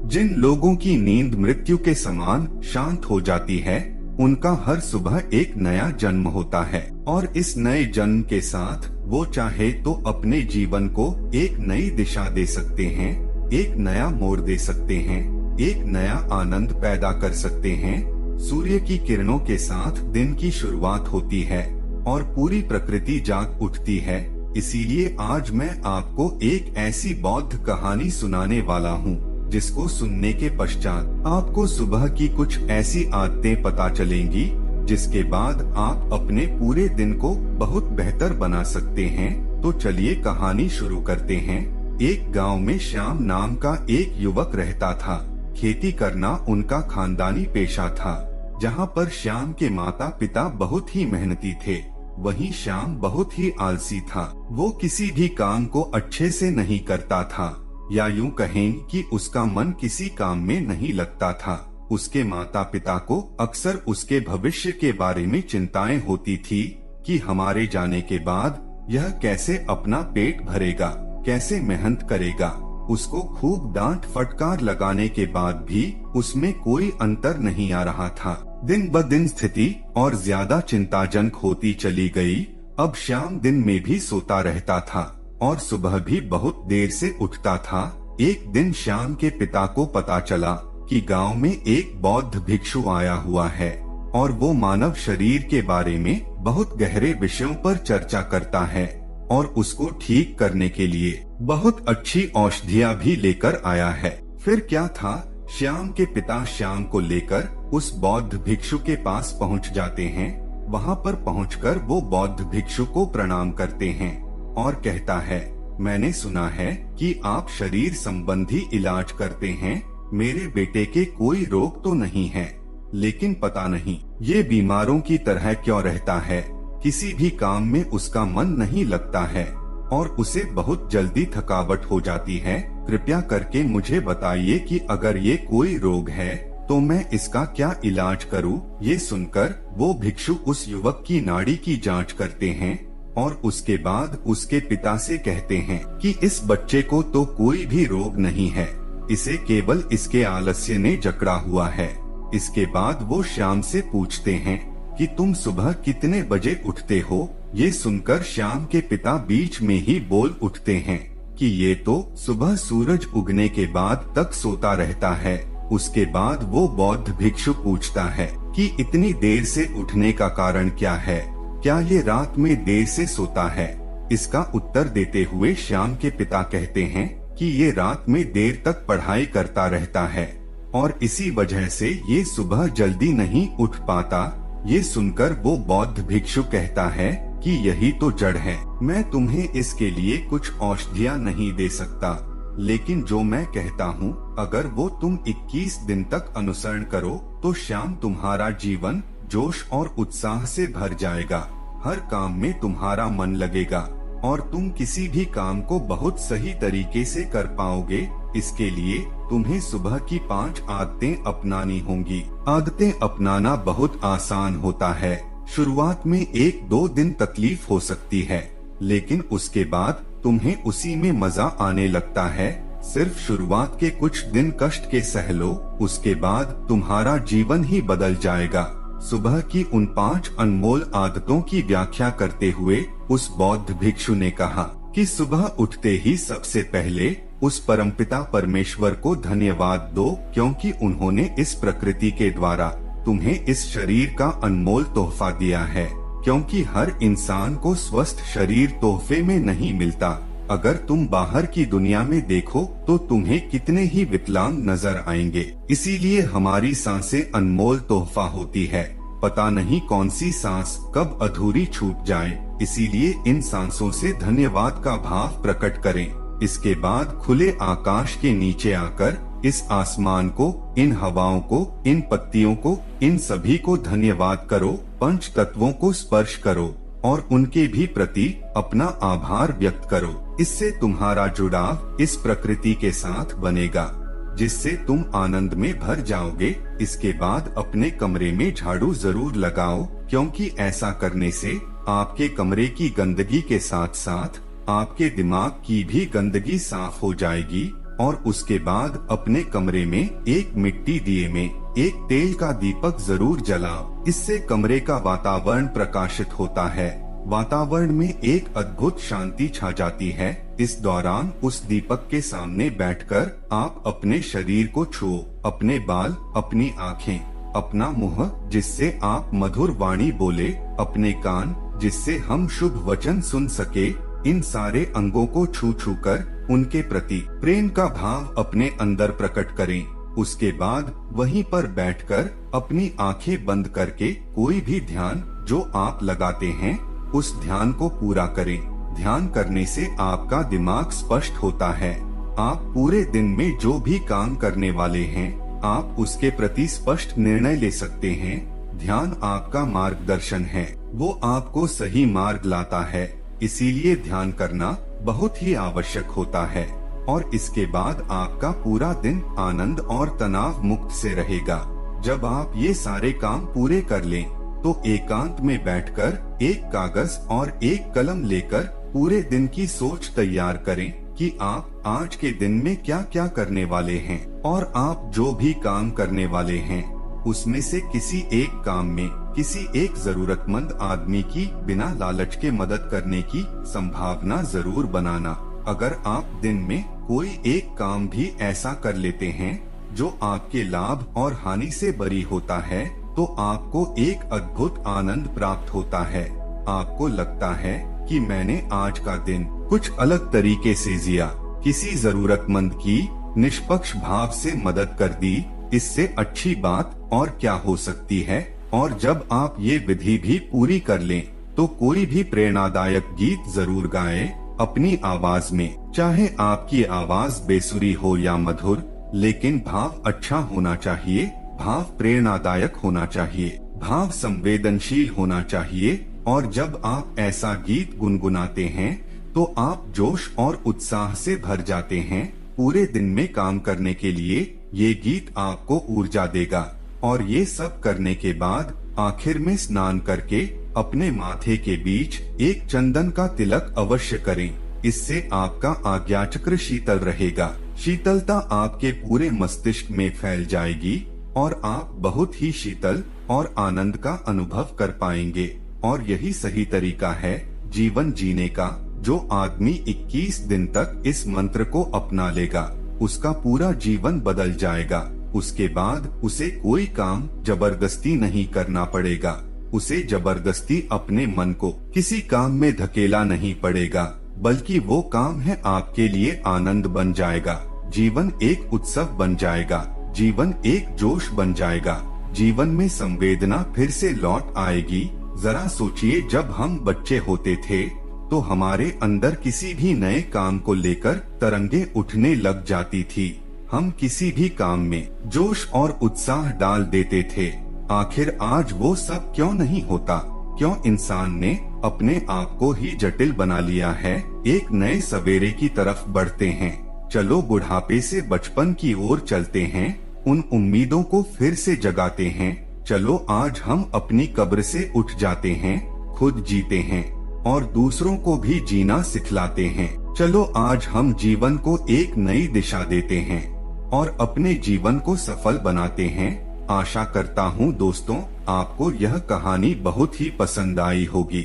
जिन लोगों की नींद मृत्यु के समान शांत हो जाती है, उनका हर सुबह एक नया जन्म होता है और इस नए जन्म के साथ वो चाहे तो अपने जीवन को एक नई दिशा दे सकते हैं, एक नया मोड़ दे सकते हैं, एक नया आनंद पैदा कर सकते हैं। सूर्य की किरणों के साथ दिन की शुरुआत होती है और पूरी प्रकृति जाग उठती है। इसीलिए आज मैं आपको एक ऐसी बौद्ध कहानी सुनाने वाला हूँ जिसको सुनने के पश्चात आपको सुबह की कुछ ऐसी आदतें पता चलेंगी जिसके बाद आप अपने पूरे दिन को बहुत बेहतर बना सकते हैं। तो चलिए कहानी शुरू करते हैं। एक गांव में श्याम नाम का एक युवक रहता था। खेती करना उनका खानदानी पेशा था। जहां पर श्याम के माता पिता बहुत ही मेहनती थे, वहीं श्याम बहुत ही आलसी था। वो किसी भी काम को अच्छे से नहीं करता था, या यूं कहें कि उसका मन किसी काम में नहीं लगता था। उसके माता पिता को अक्सर उसके भविष्य के बारे में चिंताएं होती थी कि हमारे जाने के बाद यह कैसे अपना पेट भरेगा, कैसे मेहनत करेगा। उसको खूब डांट फटकार लगाने के बाद भी उसमें कोई अंतर नहीं आ रहा था। दिन ब दिन स्थिति और ज्यादा चिंताजनक होती चली गई। अब श्याम दिन में भी सोता रहता था और सुबह भी बहुत देर से उठता था। एक दिन श्याम के पिता को पता चला कि गांव में एक बौद्ध भिक्षु आया हुआ है और वो मानव शरीर के बारे में बहुत गहरे विषयों पर चर्चा करता है और उसको ठीक करने के लिए बहुत अच्छी औषधियाँ भी लेकर आया है। फिर क्या था, श्याम के पिता श्याम को लेकर उस बौद्ध भिक्षु के पास पहुंच जाते हैं। वहां पर पहुंचकर वो बौद्ध भिक्षु को प्रणाम करते हैं और कहता है, मैंने सुना है कि आप शरीर संबंधी इलाज करते हैं। मेरे बेटे के कोई रोग तो नहीं है, लेकिन पता नहीं ये बीमारों की तरह क्यों रहता है। किसी भी काम में उसका मन नहीं लगता है और उसे बहुत जल्दी थकावट हो जाती है। कृपया करके मुझे बताइए कि अगर ये कोई रोग है तो मैं इसका क्या इलाज करूं। ये सुनकर वो भिक्षु उस युवक की नाड़ी की जांच करते हैं और उसके बाद उसके पिता से कहते हैं कि इस बच्चे को तो कोई भी रोग नहीं है, इसे केवल इसके आलस्य ने जकड़ा हुआ है। इसके बाद वो श्याम से पूछते हैं कि तुम सुबह कितने बजे उठते हो। ये सुनकर श्याम के पिता बीच में ही बोल उठते हैं कि ये तो सुबह सूरज उगने के बाद तक सोता रहता है। उसके बाद वो बौद्ध भिक्षु पूछता है कि इतनी देर से उठने का कारण क्या है, क्या ये रात में देर से सोता है। इसका उत्तर देते हुए श्याम के पिता कहते हैं कि ये रात में देर तक पढ़ाई करता रहता है और इसी वजह से ये सुबह जल्दी नहीं उठ पाता। ये सुनकर वो बौद्ध भिक्षु कहता है कि यही तो जड़ है। मैं तुम्हें इसके लिए कुछ औषधियाँ नहीं दे सकता, लेकिन जो मैं कहता हूँ अगर वो तुम 21 दिन तक अनुसरण करो तो शाम तुम्हारा जीवन जोश और उत्साह से भर जाएगा। हर काम में तुम्हारा मन लगेगा और तुम किसी भी काम को बहुत सही तरीके से कर पाओगे। इसके लिए तुम्हें सुबह की 5 आदतें अपनानी होंगी। आदतें अपनाना बहुत आसान होता है। शुरुआत में 1-2 दिन तकलीफ हो सकती है, लेकिन उसके बाद तुम्हें उसी में मजा आने लगता है। सिर्फ शुरुआत के कुछ दिन कष्ट के सह लो, उसके बाद तुम्हारा जीवन ही बदल जाएगा। सुबह की उन 5 अनमोल आदतों की व्याख्या करते हुए उस बौद्ध भिक्षु ने कहा कि सुबह उठते ही सबसे पहले उस परमपिता परमेश्वर को धन्यवाद दो, क्योंकि उन्होंने इस प्रकृति के द्वारा तुम्हें इस शरीर का अनमोल तोहफा दिया है। क्योंकि हर इंसान को स्वस्थ शरीर तोहफे में नहीं मिलता। अगर तुम बाहर की दुनिया में देखो तो तुम्हें कितने ही विकलांग नजर आएंगे। इसीलिए हमारी सांसें अनमोल तोहफा होती है। पता नहीं कौन सी सांस कब अधूरी छूट जाए, इसीलिए इन सांसों से धन्यवाद का भाव प्रकट करें। इसके बाद खुले आकाश के नीचे आकर इस आसमान को, इन हवाओं को, इन पत्तियों को, इन सभी को धन्यवाद करो। 5 तत्वों को स्पर्श करो और उनके भी प्रति अपना आभार व्यक्त करो। इससे तुम्हारा जुड़ाव इस प्रकृति के साथ बनेगा, जिससे तुम आनंद में भर जाओगे। इसके बाद अपने कमरे में झाड़ू जरूर लगाओ, क्योंकि ऐसा करने से आपके कमरे की गंदगी के साथ साथ आपके दिमाग की भी गंदगी साफ हो जाएगी। और उसके बाद अपने कमरे में एक मिट्टी दिए में एक तेल का दीपक जरूर जलाओ। इससे कमरे का वातावरण प्रकाशित होता है। वातावरण में एक अद्भुत शांति छा जाती है। इस दौरान उस दीपक के सामने बैठकर आप अपने शरीर को छुओ, अपने बाल, अपनी आँखें, अपना मुंह जिससे आप मधुर वाणी बोले, अपने कान जिससे हम शुभ वचन सुन सके। इन सारे अंगों को छू छू कर उनके प्रति प्रेम का भाव अपने अंदर प्रकट करें। उसके बाद वहीं पर बैठकर अपनी आंखें बंद करके कोई भी ध्यान जो आप लगाते हैं उस ध्यान को पूरा करें। ध्यान करने से आपका दिमाग स्पष्ट होता है। आप पूरे दिन में जो भी काम करने वाले हैं आप उसके प्रति स्पष्ट निर्णय ले सकते हैं। ध्यान आपका मार्गदर्शन है, वो आपको सही मार्ग लाता है। इसीलिए ध्यान करना बहुत ही आवश्यक होता है और इसके बाद आपका पूरा दिन आनंद और तनाव मुक्त से रहेगा। जब आप ये सारे काम पूरे कर लें तो एकांत में बैठकर एक कागज और एक कलम लेकर पूरे दिन की सोच तैयार करें कि आप आज के दिन में क्या क्या करने वाले हैं और आप जो भी काम करने वाले हैं उसमें से किसी एक काम में किसी एक जरूरतमंद आदमी की बिना लालच के मदद करने की संभावना जरूर बनाना। अगर आप दिन में कोई एक काम भी ऐसा कर लेते हैं जो आपके लाभ और हानि से बरी होता है तो आपको एक अद्भुत आनंद प्राप्त होता है। आपको लगता है कि मैंने आज का दिन कुछ अलग तरीके से जिया, किसी जरूरतमंद की निष्पक्ष भाव से मदद कर दी। इससे अच्छी बात और क्या हो सकती है। और जब आप ये विधि भी पूरी कर लें तो कोई भी प्रेरणादायक गीत जरूर गाएं अपनी आवाज में। चाहे आपकी आवाज बेसुरी हो या मधुर, लेकिन भाव अच्छा होना चाहिए, भाव प्रेरणादायक होना चाहिए, भाव संवेदनशील होना चाहिए। और जब आप ऐसा गीत गुनगुनाते हैं तो आप जोश और उत्साह से भर जाते हैं। पूरे दिन में काम करने के लिए ये गीत आपको ऊर्जा देगा। और ये सब करने के बाद आखिर में स्नान करके अपने माथे के बीच एक चंदन का तिलक अवश्य करें। इससे आपका आज्ञा चक्र शीतल रहेगा। शीतलता आपके पूरे मस्तिष्क में फैल जाएगी और आप बहुत ही शीतल और आनंद का अनुभव कर पाएंगे। और यही सही तरीका है जीवन जीने का। जो आदमी 21 दिन तक इस मंत्र को अपना लेगा उसका पूरा जीवन बदल जाएगा। उसके बाद उसे कोई काम जबरदस्ती नहीं करना पड़ेगा। उसे जबरदस्ती अपने मन को किसी काम में धकेला नहीं पड़ेगा, बल्कि वो काम है आपके लिए आनंद बन जाएगा। जीवन एक उत्सव बन जाएगा, जीवन एक जोश बन जाएगा, जीवन में संवेदना फिर से लौट आएगी। जरा सोचिए, जब हम बच्चे होते थे तो हमारे अंदर किसी भी नए काम को लेकर तरंगे उठने लग जाती थी। हम किसी भी काम में जोश और उत्साह डाल देते थे। आखिर आज वो सब क्यों नहीं होता? क्यों इंसान ने अपने आप को ही जटिल बना लिया है? एक नए सवेरे की तरफ बढ़ते हैं। चलो बुढ़ापे से बचपन की ओर चलते हैं, उन उम्मीदों को फिर से जगाते हैं। चलो आज हम अपनी कब्र से उठ जाते हैं, खुद जीते हैं और दूसरों को भी जीना सिखलाते हैं। चलो आज हम जीवन को एक नई दिशा देते हैं और अपने जीवन को सफल बनाते हैं। आशा करता हूँ दोस्तों आपको यह कहानी बहुत ही पसंद आई होगी।